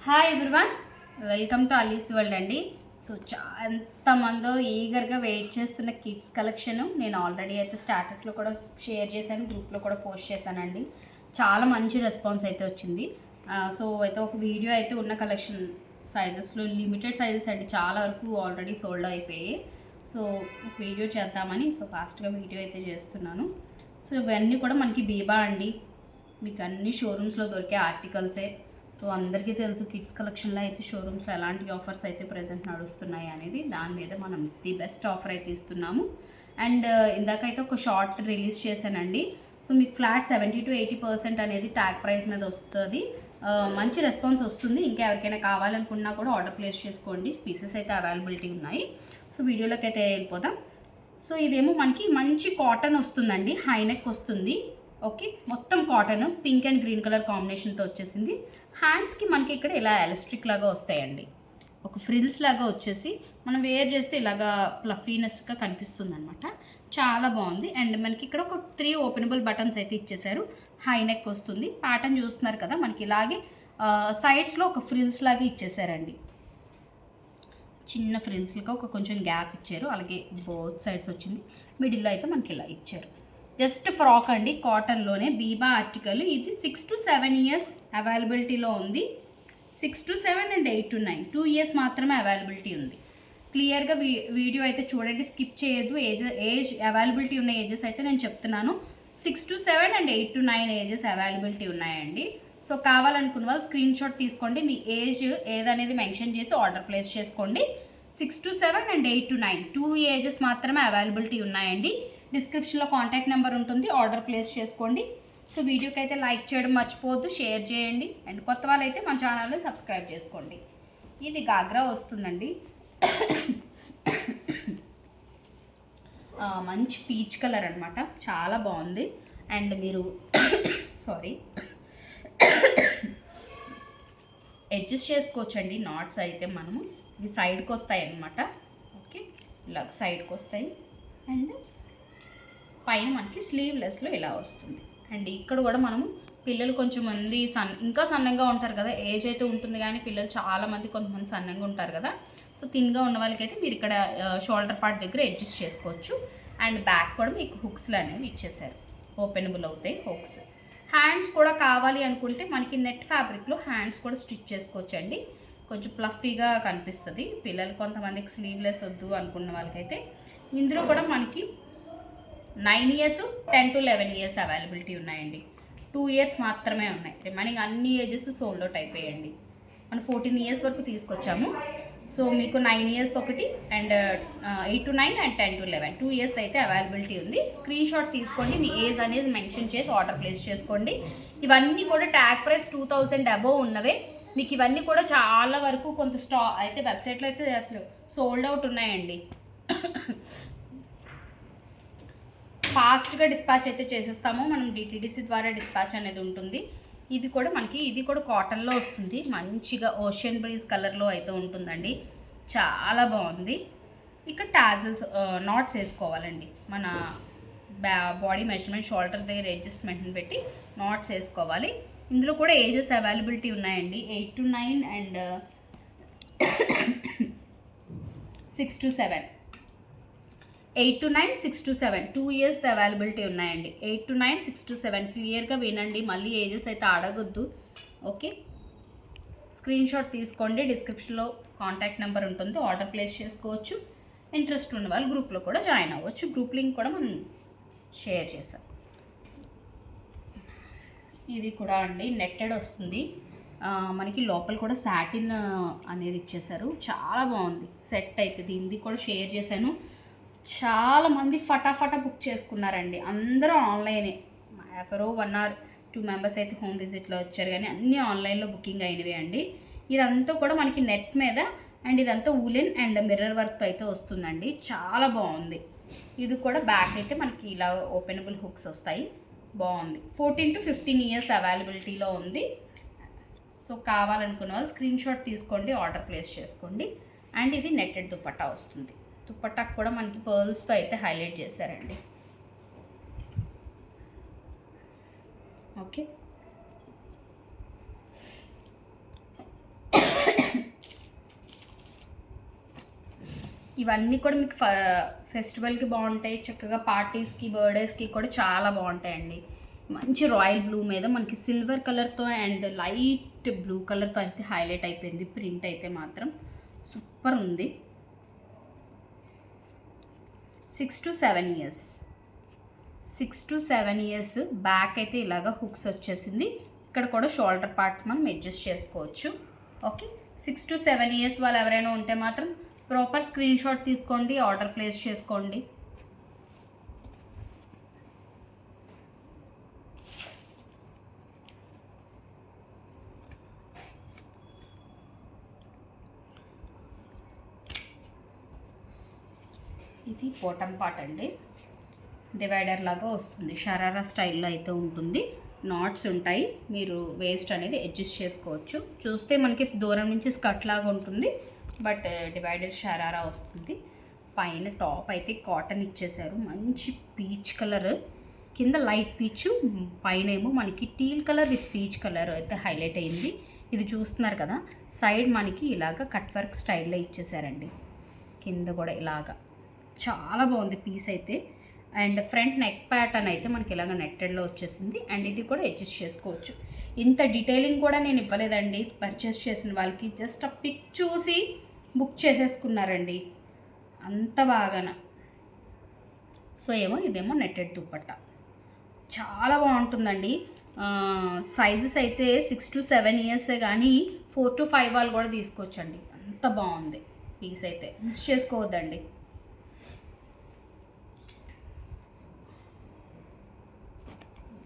Hi everyone, welcome to Ali's world అండి. So ఎంతమందో ఈగర్గా వెయిట్ చేస్తున్న కిడ్స్ కలెక్షన్ నేను ఆల్రెడీ అయితే స్టాటస్లో కూడా షేర్ చేశాను, గ్రూప్లో కూడా పోస్ట్ చేశానండి. చాలా మంచి రెస్పాన్స్ అయితే వచ్చింది. సో అయితే ఒక వీడియో అయితే ఉన్న కలెక్షన్ సైజెస్లో లిమిటెడ్ సైజెస్ అండి, చాలా వరకు ఆల్రెడీ సోల్డ్ అయిపోయాయి. సో ఒక వీడియో చేద్దామని ఫాస్ట్గా వీడియో అయితే చేస్తున్నాను. సో ఇవన్నీ కూడా మనకి బీబా అండి, మీకు అన్ని షోరూమ్స్లో దొరికే ఆర్టికల్సే. సో అందరికీ తెలుసు కిడ్స్ కలెక్షన్లో అయితే షోరూమ్స్లో ఎలాంటి ఆఫర్స్ అయితే ప్రజెంట్ నడుస్తున్నాయి అనేది, దాని మీద మనం ది బెస్ట్ ఆఫర్ అయితే ఇస్తున్నాము. అండ్ ఇందాకైతే ఒక షార్ట్ రిలీజ్ చేశానండి. సో మీకు ఫ్లాట్ 70 to 80% అనేది ట్యాగ్ ప్రైస్ మీద వస్తుంది. మంచి రెస్పాన్స్ వస్తుంది. ఇంకా ఎవరికైనా కావాలనుకున్నా కూడా ఆర్డర్ ప్లేస్ చేసుకోండి, పీసెస్ అయితే అవైలబిలిటీ ఉన్నాయి. సో వీడియోలోకి అయితే వెళ్ళిపోదాం. సో ఇదేమో మనకి మంచి కాటన్ వస్తుందండి, హైనెక్ వస్తుంది. ఓకే, మొత్తం cotton pink and green colour కాంబినేషన్తో వచ్చేసింది. హ్యాండ్స్కి మనకి ఇక్కడ ఇలా ఎలాస్టిక్ లాగా వస్తాయండి, ఒక ఫ్రిల్స్ లాగా వచ్చేసి మనం వేర్ చేస్తే ఇలాగా ప్లఫీనెస్గా కనిపిస్తుంది అనమాట. చాలా బాగుంది. అండ్ మనకి ఇక్కడ ఒక 3 ఓపెనబుల్ బటన్స్ అయితే ఇచ్చేసారు. హై నెక్ వస్తుంది. ప్యాటర్న్ చూస్తున్నారు కదా, మనకి ఇలాగే సైడ్స్లో ఒక ఫ్రిల్స్ లాగా ఇచ్చేసారండి, చిన్న ఫ్రిల్స్గా ఒక కొంచెం గ్యాప్ ఇచ్చారు. అలాగే బోత్ సైడ్స్ వచ్చింది. మిడిల్లో అయితే మనకి ఇలా ఇచ్చారు. జస్ట్ ఫ్రాక్ అండి, కాటన్లోనే బీబా ఆర్టికల్. ఇది 6 to 7 years అవైలబిలిటీలో ఉంది. 6 to 7 and 8 to 9 2 years మాత్రమే అవైలబిలిటీ ఉంది. క్లియర్గా వీడియో అయితే చూడండి, స్కిప్ చేయొద్దు. ఏజ్ అవైలబిలిటీ ఉన్న ఏజెస్ అయితే నేను చెప్తున్నాను. 6 to 7 and 8 to 9 ages availability ఉన్నాయండి. సో కావాలనుకున్న వాళ్ళు స్క్రీన్ షాట్ తీసుకోండి, మీ ఏజ్ ఏదనేది మెన్షన్ చేసి ఆర్డర్ ప్లేస్ చేసుకోండి. 6 to 7 and 8 to 9 2 ఏజెస్ మాత్రమే అవైలబిలిటీ ఉన్నాయండి. డిస్క్రిప్షన్లో కాంటాక్ట్ నెంబర్ ఉంటుంది, ఆర్డర్ ప్లేస్ చేసుకోండి. సో వీడియోకి అయితే లైక్ చేయడం మర్చిపోవద్దు, షేర్ చేయండి. అండ్ కొత్త వాళ్ళైతే మన ఛానల్ని సబ్స్క్రైబ్ చేసుకోండి. ఇది గాగ్రా వస్తుందండి, మంచి పీచ్ కలర్ అనమాట, చాలా బాగుంది. అండ్ మీరు సారీ అడ్జస్ట్ చేసుకోవచ్చండి. నాట్స్ అయితే మనము ఇవి సైడ్కి వస్తాయి అన్నమాట. ఓకే, ఇలా సైడ్కి వస్తాయి. అండ్ పైన మనకి స్లీవ్లెస్లో ఇలా వస్తుంది. అండ్ ఇక్కడ కూడా మనము పిల్లలు కొంచెం మంది ఇంకా సన్నంగా ఉంటారు కదా, ఏజ్ అయితే ఉంటుంది కానీ పిల్లలు చాలామంది కొంతమంది సన్నంగా ఉంటారు కదా. సో థిన్గా ఉన్న వాళ్ళకైతే మీరు ఇక్కడ షోల్డర్ పార్ట్ దగ్గర అడ్జస్ట్ చేసుకోవచ్చు. అండ్ బ్యాక్ కూడా మీకు హుక్స్లు అనేవి ఇచ్చేసారు, ఓపెనబుల్ అవుతాయి హుక్స్. హ్యాండ్స్ కూడా కావాలి అనుకుంటే మనకి నెట్ ఫ్యాబ్రిక్లో హ్యాండ్స్ కూడా స్టిచ్ చేసుకోవచ్చు అండి, కొంచెం ప్లఫీగా కనిపిస్తుంది. పిల్లలు కొంతమందికి స్లీవ్లెస్ వద్దు అనుకున్న వాళ్ళకైతే ఇందులో కూడా మనకి 9 years 10 to 11 years అవైలబిలిటీ ఉన్నాయండి. 2 years మాత్రమే ఉన్నాయి, రిమైనింగ్ అన్ని ఏజెస్ సోల్డ్ అవుట్ అయిపోయాయండి. మనం 14 years వరకు తీసుకొచ్చాము. సో మీకు 9 years ఒకటి, and 8 to 9 and 10 to 11 2 years అయితే అవైలబిలిటీ ఉంది. స్క్రీన్ షాట్ తీసుకోండి, మీ ఏజ్ అనేది మెన్షన్ చేసి ఆర్డర్ ప్లేస్ చేసుకోండి. ఇవన్నీ కూడా ట్యాగ్ ప్రైస్ 2000 అబోవ్ ఉన్నవే. మీకు ఇవన్నీ కూడా చాలా వరకు కొంత అయితే వెబ్సైట్లో అయితే అసలు సోల్డ్ అవుట్ ఉన్నాయండి. ఫాస్ట్గా డిస్పాచ్ అయితే చేసేస్తాము మనం, డిటీడీసీ ద్వారా డిస్పాచ్ అనేది ఉంటుంది. ఇది కూడా కాటన్లో వస్తుంది, మంచిగా ఓషియన్ బ్రీజ్ కలర్లో అయితే ఉంటుందండి, చాలా బాగుంది. ఇక్కడ టాజల్స్ నాట్స్ వేసుకోవాలండి, మన బాడీ మెజర్మెంట్ షోల్డర్ దగ్గర అడ్జస్ట్మెంట్ని పెట్టి నాట్స్ వేసుకోవాలి. ఇందులో కూడా ఏజెస్ అవైలబిలిటీ ఉన్నాయండి, 8 to 9 and 6 to 7 8 to 9 6 to 7 2 years availability ఉన్నాయండి. 8 to 9 6 to 7 క్లియర్గా వినండి, మళ్ళీ ఏజెస్ అయితే అడగొద్దు. ఓకే, స్క్రీన్ షాట్ తీసుకోండి, డిస్క్రిప్షన్లో కాంటాక్ట్ నెంబర్ ఉంటుంది, ఆర్డర్ ప్లేస్ చేసుకోవచ్చు. ఇంట్రెస్ట్ ఉన్న వాళ్ళు గ్రూప్లో కూడా జాయిన్ అవ్వచ్చు, గ్రూప్ లింక్ కూడా మనం షేర్ చేసాం. ఇది కూడా అండి నెట్టెడ్ వస్తుంది, మనకి లోపల కూడా సాటిన్ అనేది ఇచ్చేసారు, చాలా బాగుంది సెట్ అయితే. దీన్ని కూడా షేర్ చేశాను, చాలామంది ఫటాఫటా బుక్ చేసుకున్నారండి. అందరూ ఆన్లైనే, ఎవరో 1 or 2 members అయితే హోమ్ విజిట్లో వచ్చారు, కానీ అన్నీ ఆన్లైన్లో బుకింగ్ అయినవి అండి. ఇదంతా కూడా మనకి నెట్ మీద, అండ్ ఇదంతా ఊలెన్ అండ్ మిర్రర్ వర్క్తో అయితే వస్తుందండి, చాలా బాగుంది. ఇది కూడా బ్యాక్ అయితే మనకి ఇలా ఓపెనబుల్ హుక్స్ వస్తాయి, బాగుంది. 14 to 15 years అవైలబిలిటీలో ఉంది. సో కావాలనుకున్న వాళ్ళు స్క్రీన్ షాట్ తీసుకోండి, ఆర్డర్ ప్లేస్ చేసుకోండి. అండ్ ఇది నెట్టెడ్ దుపట్టా వస్తుంది, దుపట్టాకు కూడా మనకి పర్ల్స్తో అయితే హైలైట్ చేశారండి. ఓకే, ఇవన్నీ కూడా మీకు ఫెస్టివల్కి బాగుంటాయి, చక్కగా పార్టీస్కి బర్త్డేస్కి కూడా చాలా బాగుంటాయండి. మంచి రాయల్ బ్లూ మీద మనకి సిల్వర్ కలర్తో అండ్ లైట్ బ్లూ కలర్తో అయితే హైలైట్ అయిపోయింది. ప్రింట్ అయితే మాత్రం సూపర్ ఉంది. 6 to 7 years 6 to 7 years back అయితే ఇలాగా హుక్స్ వచ్చేసింది. ఇక్కడ కూడా షోల్డర్ పార్ట్ మనం అడ్జస్ట్ చేసుకోవచ్చు. ఓకే, 6 to 7 years వాళ్ళు ఎవరైనా ఉంటే మాత్రం ప్రాపర్ స్క్రీన్ షాట్ తీసుకోండి, ఆర్డర్ ప్లేస్ చేసుకోండి. ఇది బాటమ్ పార్ట్ అండి, డివైడర్ లాగా వస్తుంది, షరారా స్టైల్లో అయితే ఉంటుంది. నాట్స్ ఉంటాయి, మీరు వేస్ట్ అనేది అడ్జస్ట్ చేసుకోవచ్చు. చూస్తే మనకి దూరం నుంచి స్కర్ట్ లాగా ఉంటుంది, బట్ డివైడర్ షరారా వస్తుంది. పైన టాప్ అయితే కాటన్ ఇచ్చేసారు, మంచి పీచ్ కలర్, కింద లైట్ పీచ్, పైన ఏమో మనకి teal colour with peach colour అయితే హైలైట్ అయింది. ఇది చూస్తున్నారు కదా, సైడ్ మనకి ఇలాగ కట్ వర్క్ స్టైల్లో ఇచ్చేసారండి, కింద కూడా ఇలాగా చాలా బాగుంది పీస్ అయితే. అండ్ ఫ్రంట్ నెక్ ప్యాటర్న్ అయితే మనకి ఇలాగ నెట్టెడ్లో వచ్చేసింది. అండ్ ఇది కూడా అడ్జస్ట్ చేసుకోవచ్చు. ఇంత డీటెయిలింగ్ కూడా నేను ఇవ్వలేదండి పర్చేస్ చేసిన వాళ్ళకి, జస్ట్ ఆ పిక్ చూసి బుక్ చేసేసుకున్నారండి అంత బాగాన. సో ఇదేమో నెట్టెడ్ దుపట్టా చాలా బాగుంటుందండి. సైజెస్ అయితే 6 to 7 years కానీ 4 to 5 వాళ్ళు కూడా తీసుకోవచ్చండి, అంత బాగుంది పీస్ అయితే, మిస్ చేసుకోవద్దండి.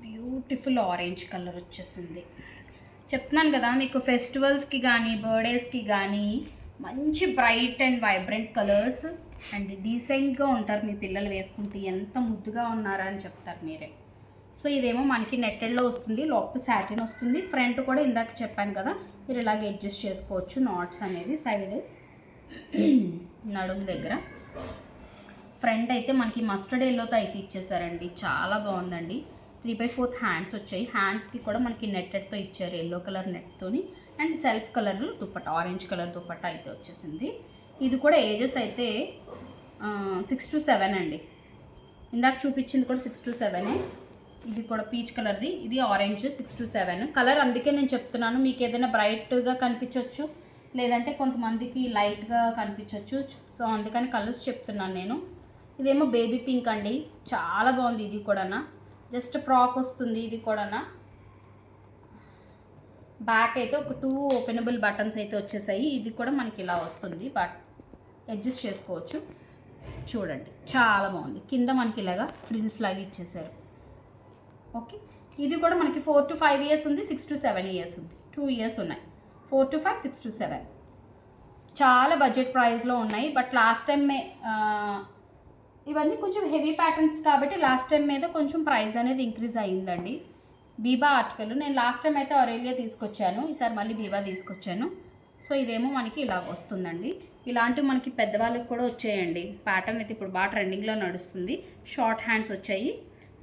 బ్యూటిఫుల్ ఆరెంజ్ కలర్ వచ్చేసింది. చెప్తున్నాను కదా మీకు ఫెస్టివల్స్కి కానీ బర్త్డేస్కి కానీ మంచి bright and vibrant colours and డీసెంట్గా ఉంటారు. మీ పిల్లలు వేసుకుంటే ఎంత ముద్దుగా ఉన్నారా అని చెప్తారు మీరే. సో ఇదేమో మనకి నెట్టెడ్లో వస్తుంది, లోపల సాటిన్ వస్తుంది. ఫ్రంట్ కూడా ఇందాక చెప్పాను కదా, మీరు ఇలాగ అడ్జస్ట్ చేసుకోవచ్చు. నాట్స్ అనేది సైడ్ నడుము దగ్గర. ఫ్రంట్ అయితే మనకి మస్టర్డ్ ఎల్లోతో అయితే ఇచ్చేసారండి, చాలా బాగుందండి. 3/4 హ్యాండ్స్ వచ్చాయి, హ్యాండ్స్కి కూడా మనకి నెట్టెడ్తో ఇచ్చారు, ఎల్లో కలర్ నెట్తోని. And self colour dupatta, orange colour dupatta అయితే వచ్చేసింది. ఇది కూడా ఏజెస్ అయితే 6 to 7 అండి. ఇందాక చూపించింది కూడా 6 to 7. ఇది కూడా పీచ్ కలర్ది, ఇది ఆరెంజ్. 6 to 7 కలర్, అందుకే నేను చెప్తున్నాను. మీకు ఏదైనా బ్రైట్గా కనిపించవచ్చు, లేదంటే కొంతమందికి లైట్గా కనిపించవచ్చు. సో అందుకని కలర్స్ చెప్తున్నాను నేను. ఇదేమో బేబీ పింక్ అండి, చాలా బాగుంది. ఇది కూడా జస్ట్ ఫ్రాక్ వస్తుంది. ఇది కూడా బ్యాక్ అయితే ఒక 2 ఓపెనబుల్ బటన్స్ అయితే వచ్చేసాయి. ఇది కూడా మనకి ఇలా వస్తుంది, బట్ అడ్జస్ట్ చేసుకోవచ్చు. చూడండి చాలా బాగుంది. కింద మనకి ఇలాగా ఫ్రిల్స్ లాగా ఇచ్చేసారు. ఓకే, ఇది కూడా మనకి 4 to 5 years ఉంది, 6 to 7 years ఉంది, 2 years ఉన్నాయి. 4 to 5, 6 to 7 చాలా బడ్జెట్ ప్రైస్లో ఉన్నాయి. బట్ లాస్ట్ టైం ఇవన్నీ కొంచెం హెవీ ప్యాటర్న్స్ కాబట్టి లాస్ట్ టైం మీద కొంచెం ప్రైస్ అనేది ఇంక్రీజ్ అయ్యిందండి. బీబా ఆర్టికల్ నేను లాస్ట్ టైం అయితే ఆరెలియా తీసుకొచ్చాను, ఈసారి మళ్ళీ బీబా తీసుకొచ్చాను. సో ఇదేమో మనకి ఇలా వస్తుందండి. ఇలాంటివి మనకి పెద్దవాళ్ళకి కూడా వచ్చాయండి. ప్యాటర్న్ అయితే ఇప్పుడు బాగా ట్రెండింగ్లో నడుస్తుంది. షార్ట్ హ్యాండ్స్ వచ్చాయి,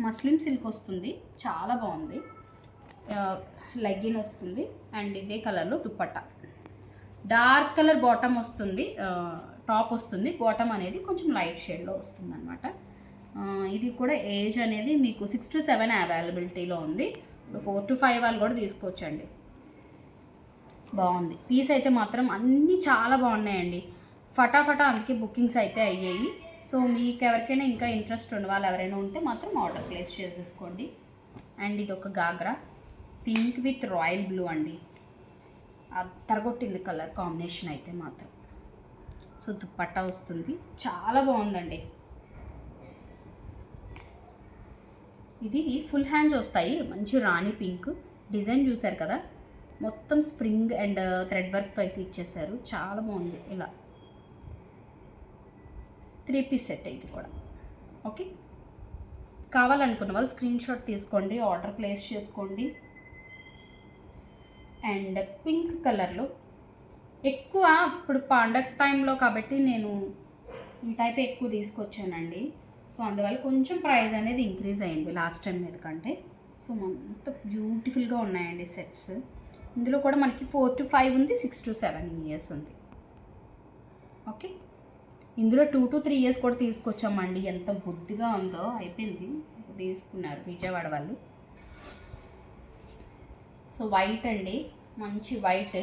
మస్లిన్ సిల్క్ వస్తుంది, చాలా బాగుంది. లెగ్గిన్ వస్తుంది అండ్ ఇదే కలర్లో దుపట్టా. డార్క్ కలర్ బాటమ్ వస్తుంది, టాప్ వస్తుంది. బాటమ్ అనేది కొంచెం లైట్ షేడ్లో వస్తుంది అనమాట. ఇది కూడా ఏజ్ అనేది మీకు 6 to 7 అవైలబిలిటీలో ఉంది. సో 4 to 5 వాళ్ళు కూడా తీసుకోవచ్చండి. బాగుంది పీస్ అయితే మాత్రం, అన్నీ చాలా బాగున్నాయండి. ఫటాఫటా అందుకే బుకింగ్స్ అయితే అయ్యాయి. సో మీకు ఎవరికైనా ఇంకా ఇంట్రెస్ట్ ఉన్న వాళ్ళు ఎవరైనా ఉంటే మాత్రం ఆర్డర్ ప్లేస్ చేసేసుకోండి. అండ్ ఇది ఒక ghagra, pink with royal blue అండి, తరగొట్టింది కలర్ కాంబినేషన్ అయితే మాత్రం. సో దుపట్టా వస్తుంది, చాలా బాగుందండి. ఇది ఫుల్ హ్యాండ్స్ వస్తాయి, మంచి రాణి పింక్ డిజైన్ చూసారు కదా, మొత్తం స్ప్రింగ్ అండ్ థ్రెడ్ వర్క్తో అయితే ఇచ్చేసారు, చాలా బాగుంది. ఇలా 3 piece సెట్ ఇది కూడా. ఓకే, కావాలనుకున్న వాళ్ళు స్క్రీన్ షాట్ తీసుకోండి, ఆర్డర్ ప్లేస్ చేసుకోండి. అండ్ పింక్ కలర్లో ఎక్కువ ఇప్పుడు పండగ టైంలో కాబట్టి నేను ఈ టైప్ ఎక్కువ తీసుకొచ్చానండి. సో అందువల్ల కొంచెం ప్రైస్ అనేది ఇంక్రీజ్ అయింది లాస్ట్ టైం మీద కంటే. సో అంత బ్యూటిఫుల్గా ఉన్నాయండి సెట్స్. ఇందులో కూడా మనకి 4 to 5 ఉంది, 6 to 7 years ఉంది. ఓకే, ఇందులో 2 to 3 ఇయర్స్ కూడా తీసుకొచ్చామండి. ఎంత బుద్ధిగా ఉందో. అయిపోయింది, తీసుకున్నారు విజయవాడ వాళ్ళు. సో వైట్ అండి, మంచి వైట్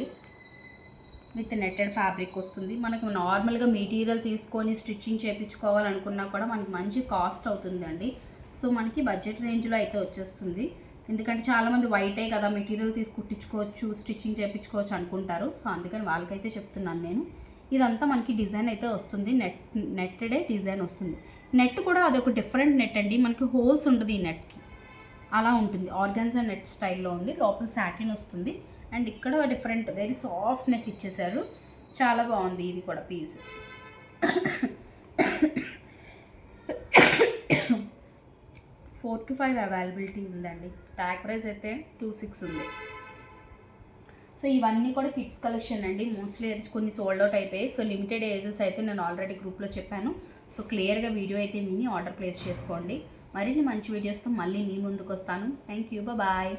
విత్ నెట్టెడ్ ఫ్యాబ్రిక్ వస్తుంది. మనకు నార్మల్గా మెటీరియల్ తీసుకొని స్టిచ్చింగ్ చేయించుకోవాలనుకున్నా కూడా మనకి మంచి కాస్ట్ అవుతుందండి. సో మనకి బడ్జెట్ రేంజ్లో అయితే వచ్చేస్తుంది. ఎందుకంటే చాలామంది వైటే కదా మెటీరియల్ తీసి కుట్టించుకోవచ్చు, స్టిచ్చింగ్ చేయించుకోవచ్చు అనుకుంటారు. సో అందుకని వాళ్ళకైతే చెప్తున్నాను నేను. ఇదంతా మనకి డిజైన్ అయితే వస్తుంది, నెట్టెడే డిజైన్ వస్తుంది. నెట్ కూడా అదొక డిఫరెంట్ నెట్ అండి, మనకి హోల్స్ ఉండదు ఈ నెట్కి, అలా ఉంటుంది. ఆర్గాన్జా నెట్ స్టైల్లో ఉంది, లోపల సాటిన్ వస్తుంది. అండ్ ఇక్కడ డిఫరెంట్ వెరీ సాఫ్ట్ నెట్ ఇచ్చేసారు, చాలా బాగుంది ఇది కూడా పీస్. 4 to 5 అవైలబిలిటీ ఉందండి. ట్యాగ్ ప్రైస్ అయితే 26 ఉంది. సో ఇవన్నీ కూడా కిడ్స్ కలెక్షన్ అండి. మోస్ట్లీ అది కొన్ని సోల్డ్ అవుట్ అయిపోయాయి. సో లిమిటెడ్ ఏజెస్ అయితే నేను ఆల్రెడీ గ్రూప్లో చెప్పాను. సో క్లియర్గా వీడియో అయితే విని ఆర్డర్ ప్లేస్ చేసుకోండి. మరిన్ని మంచి వీడియోస్తో మళ్ళీ మీ ముందుకు వస్తాను. Thank you, bye.